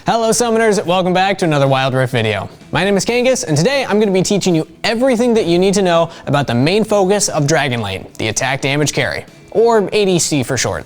Hello Summoners, welcome back to another Wild Rift video. My name is Kangas, and today I'm going to be teaching you everything that you need to know about the main focus of Dragon Lane, the attack damage carry, or ADC for short.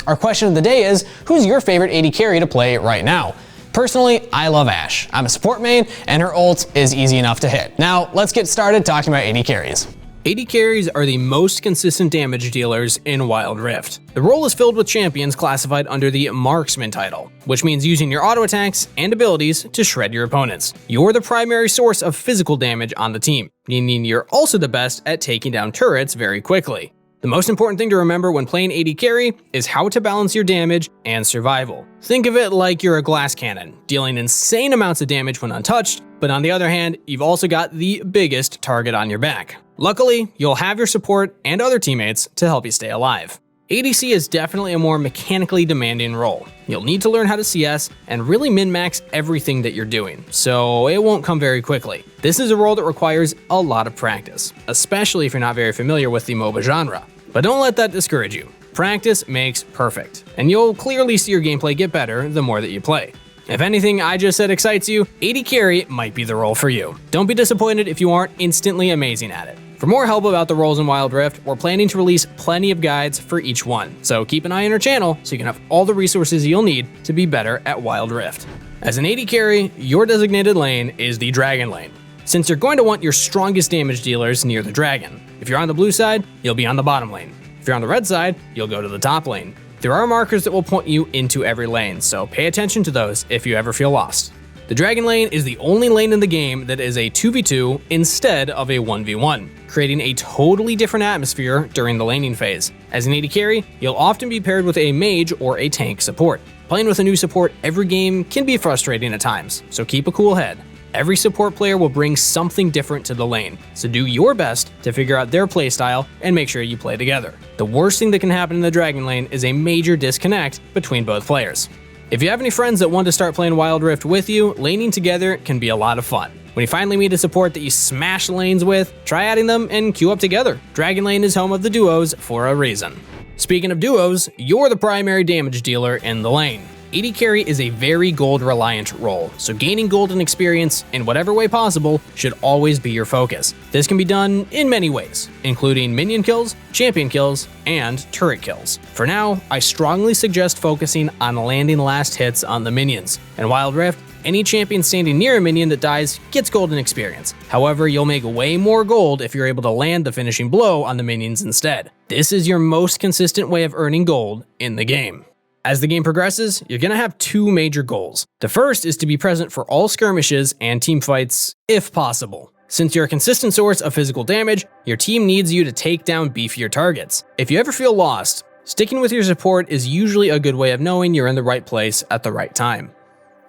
Our question of the day is, who's your favorite AD carry to play right now? Personally, I love Ashe. I'm a support main, and her ult is easy enough to hit. Now, let's get started talking about AD carries. AD carries are the most consistent damage dealers in Wild Rift. The role is filled with champions classified under the Marksman title, which means using your auto attacks and abilities to shred your opponents. You're the primary source of physical damage on the team, meaning you're also the best at taking down turrets very quickly. The most important thing to remember when playing AD carry is how to balance your damage and survival. Think of it like you're a glass cannon, dealing insane amounts of damage when untouched, but on the other hand, you've also got the biggest target on your back. Luckily, you'll have your support and other teammates to help you stay alive. ADC is definitely a more mechanically demanding role. You'll need to learn how to CS and really min-max everything that you're doing, so it won't come very quickly. This is a role that requires a lot of practice, especially if you're not very familiar with the MOBA genre. But don't let that discourage you. Practice makes perfect, and you'll clearly see your gameplay get better the more that you play. If anything I just said excites you, AD carry might be the role for you. Don't be disappointed if you aren't instantly amazing at it. For more help about the roles in Wild Rift, we're planning to release plenty of guides for each one, so keep an eye on our channel so you can have all the resources you'll need to be better at Wild Rift. As an AD carry, your designated lane is the Dragon Lane, since you're going to want your strongest damage dealers near the dragon. If you're on the blue side, you'll be on the bottom lane. If you're on the red side, you'll go to the top lane. There are markers that will point you into every lane, so pay attention to those if you ever feel lost. The Dragon Lane is the only lane in the game that is a 2v2 instead of a 1v1, creating a totally different atmosphere during the laning phase. As an AD carry, you'll often be paired with a mage or a tank support. Playing with a new support every game can be frustrating at times, so keep a cool head. Every support player will bring something different to the lane, so do your best to figure out their playstyle and make sure you play together. The worst thing that can happen in the Dragon Lane is a major disconnect between both players. If you have any friends that want to start playing Wild Rift with you, laning together can be a lot of fun. When you finally meet a support that you smash lanes with, try adding them and queue up together. Dragon Lane is home of the duos for a reason. Speaking of duos, you're the primary damage dealer in the lane. AD carry is a very gold-reliant role, so gaining gold and experience in whatever way possible should always be your focus. This can be done in many ways, including minion kills, champion kills, and turret kills. For now, I strongly suggest focusing on landing last hits on the minions. In Wild Rift, any champion standing near a minion that dies gets gold and experience. However, you'll make way more gold if you're able to land the finishing blow on the minions instead. This is your most consistent way of earning gold in the game. As the game progresses, you're going to have two major goals. The first is to be present for all skirmishes and teamfights, if possible. Since you're a consistent source of physical damage, your team needs you to take down beefier targets. If you ever feel lost, sticking with your support is usually a good way of knowing you're in the right place at the right time.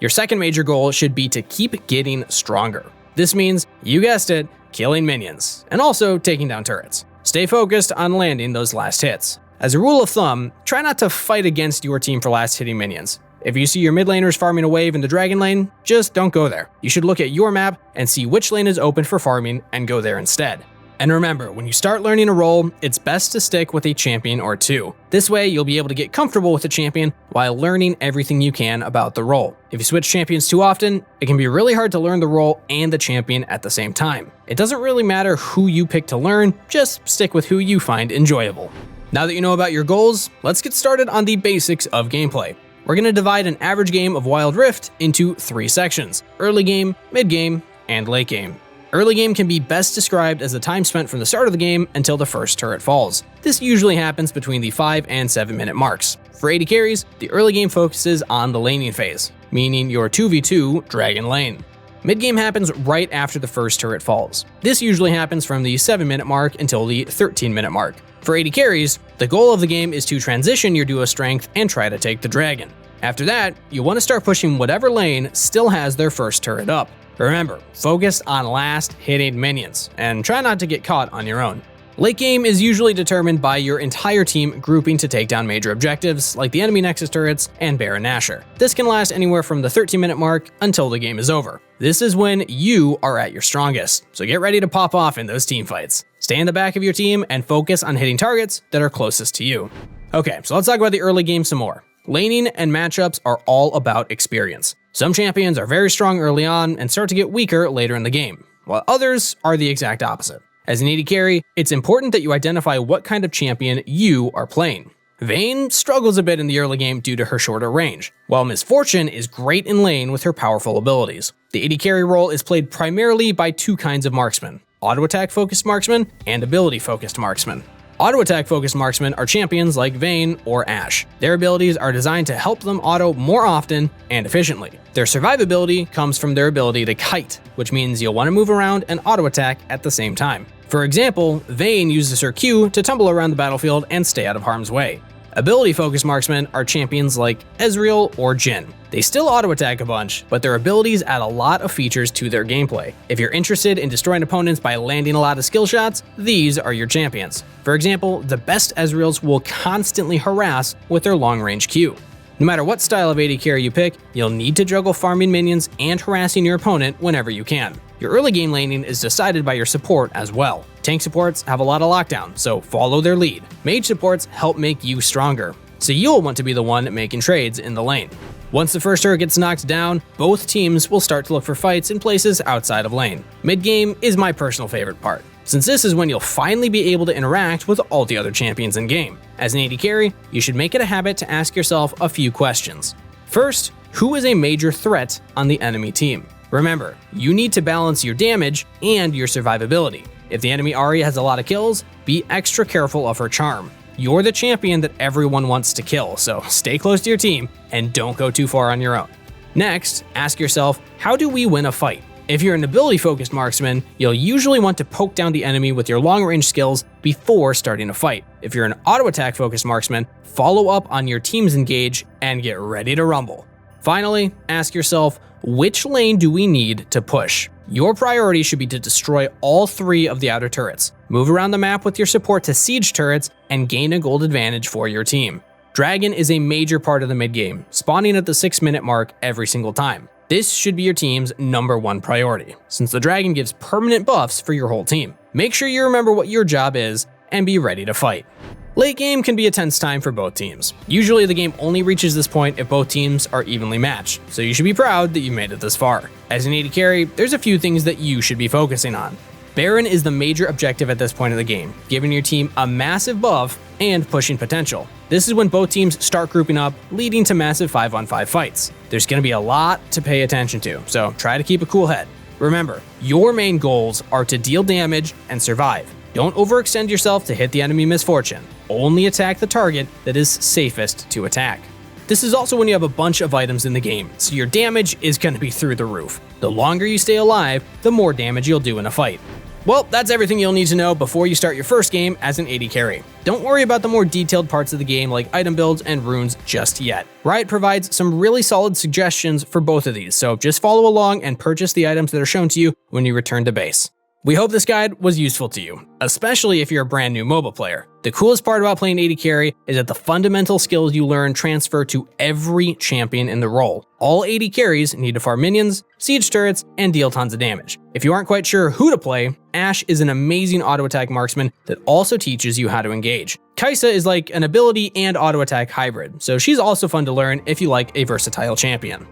Your second major goal should be to keep getting stronger. This means, you guessed it, killing minions, and also taking down turrets. Stay focused on landing those last hits. As a rule of thumb, try not to fight against your team for last hitting minions. If you see your mid laners farming a wave in the Dragon Lane, just don't go there. You should look at your map and see which lane is open for farming and go there instead. And remember, when you start learning a role, it's best to stick with a champion or two. This way, you'll be able to get comfortable with the champion while learning everything you can about the role. If you switch champions too often, it can be really hard to learn the role and the champion at the same time. It doesn't really matter who you pick to learn, just stick with who you find enjoyable. Now that you know about your goals, let's get started on the basics of gameplay. We're going to divide an average game of Wild Rift into three sections: early game, mid game, and late game. Early game can be best described as the time spent from the start of the game until the first turret falls. This usually happens between the 5 and 7 minute marks. For AD carries, the early game focuses on the laning phase, meaning your 2v2 Dragon Lane. Mid game happens right after the first turret falls. This usually happens from the 7 minute mark until the 13 minute mark. For AD carries, the goal of the game is to transition your duo strength and try to take the dragon. After that, you want to start pushing whatever lane still has their first turret up. Remember, focus on last hitting minions, and try not to get caught on your own. Late game is usually determined by your entire team grouping to take down major objectives like the enemy Nexus turrets and Baron Nashor. This can last anywhere from the 13-minute mark until the game is over. This is when you are at your strongest, so get ready to pop off in those team fights. Stay in the back of your team and focus on hitting targets that are closest to you. Okay, so let's talk about the early game some more. Laning and matchups are all about experience. Some champions are very strong early on and start to get weaker later in the game, while others are the exact opposite. As an AD carry, it's important that you identify what kind of champion you are playing. Vayne struggles a bit in the early game due to her shorter range, while Miss Fortune is great in lane with her powerful abilities. The AD carry role is played primarily by two kinds of marksmen: auto-attack focused marksmen and ability focused marksmen. Auto-attack focused marksmen are champions like Vayne or Ashe. Their abilities are designed to help them auto more often and efficiently. Their survivability comes from their ability to kite, which means you'll want to move around and auto-attack at the same time. For example, Vayne uses her Q to tumble around the battlefield and stay out of harm's way. Ability-focused marksmen are champions like Ezreal or Jhin. They still auto-attack a bunch, but their abilities add a lot of features to their gameplay. If you're interested in destroying opponents by landing a lot of skill shots, these are your champions. For example, the best Ezreals will constantly harass with their long-range Q. No matter what style of AD carry you pick, you'll need to juggle farming minions and harassing your opponent whenever you can. Your early game laning is decided by your support as well. Tank supports have a lot of lockdown, so follow their lead. Mage supports help make you stronger, so you'll want to be the one making trades in the lane. Once the first turret gets knocked down, both teams will start to look for fights in places outside of lane. Mid-game is my personal favorite part, since this is when you'll finally be able to interact with all the other champions in game. As an AD carry, you should make it a habit to ask yourself a few questions. First, who is a major threat on the enemy team? Remember, you need to balance your damage and your survivability. If the enemy Ahri has a lot of kills, be extra careful of her charm. You're the champion that everyone wants to kill, so stay close to your team and don't go too far on your own. Next, ask yourself, how do we win a fight? If you're an ability-focused marksman, you'll usually want to poke down the enemy with your long-range skills before starting a fight. If you're an auto-attack focused marksman, follow up on your team's engage and get ready to rumble. Finally, ask yourself, which lane do we need to push? Your priority should be to destroy all three of the outer turrets. Move around the map with your support to siege turrets and gain a gold advantage for your team. Dragon is a major part of the mid-game, spawning at the 6-minute mark every single time. This should be your team's #1 priority, since the dragon gives permanent buffs for your whole team. Make sure you remember what your job is and be ready to fight. Late game can be a tense time for both teams. Usually the game only reaches this point if both teams are evenly matched, so you should be proud that you made it this far. As an AD carry, there's a few things that you should be focusing on. Baron is the major objective at this point of the game, giving your team a massive buff and pushing potential. This is when both teams start grouping up, leading to massive 5-on-5 fights. There's going to be a lot to pay attention to, so try to keep a cool head. Remember, your main goals are to deal damage and survive. Don't overextend yourself to hit the enemy Miss Fortune. Only attack the target that is safest to attack. This is also when you have a bunch of items in the game, so your damage is going to be through the roof. The longer you stay alive, the more damage you'll do in a fight. Well, that's everything you'll need to know before you start your first game as an AD carry. Don't worry about the more detailed parts of the game like item builds and runes just yet. Riot provides some really solid suggestions for both of these, so just follow along and purchase the items that are shown to you when you return to base. We hope this guide was useful to you, especially if you're a brand new MOBA player. The coolest part about playing AD carry is that the fundamental skills you learn transfer to every champion in the role. All AD carries need to farm minions, siege turrets, and deal tons of damage. If you aren't quite sure who to play, Ashe is an amazing auto-attack marksman that also teaches you how to engage. Kai'Sa is like an ability and auto-attack hybrid, so she's also fun to learn if you like a versatile champion.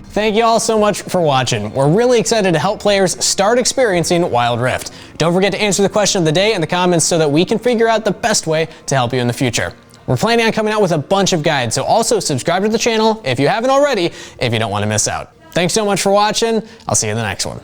Thank you all so much for watching. We're really excited to help players start experiencing Wild Rift. Don't forget to answer the question of the day in the comments so that we can figure out the best way to help you in the future. We're planning on coming out with a bunch of guides, so also subscribe to the channel if you haven't already, if you don't want to miss out. Thanks so much for watching. I'll see you in the next one.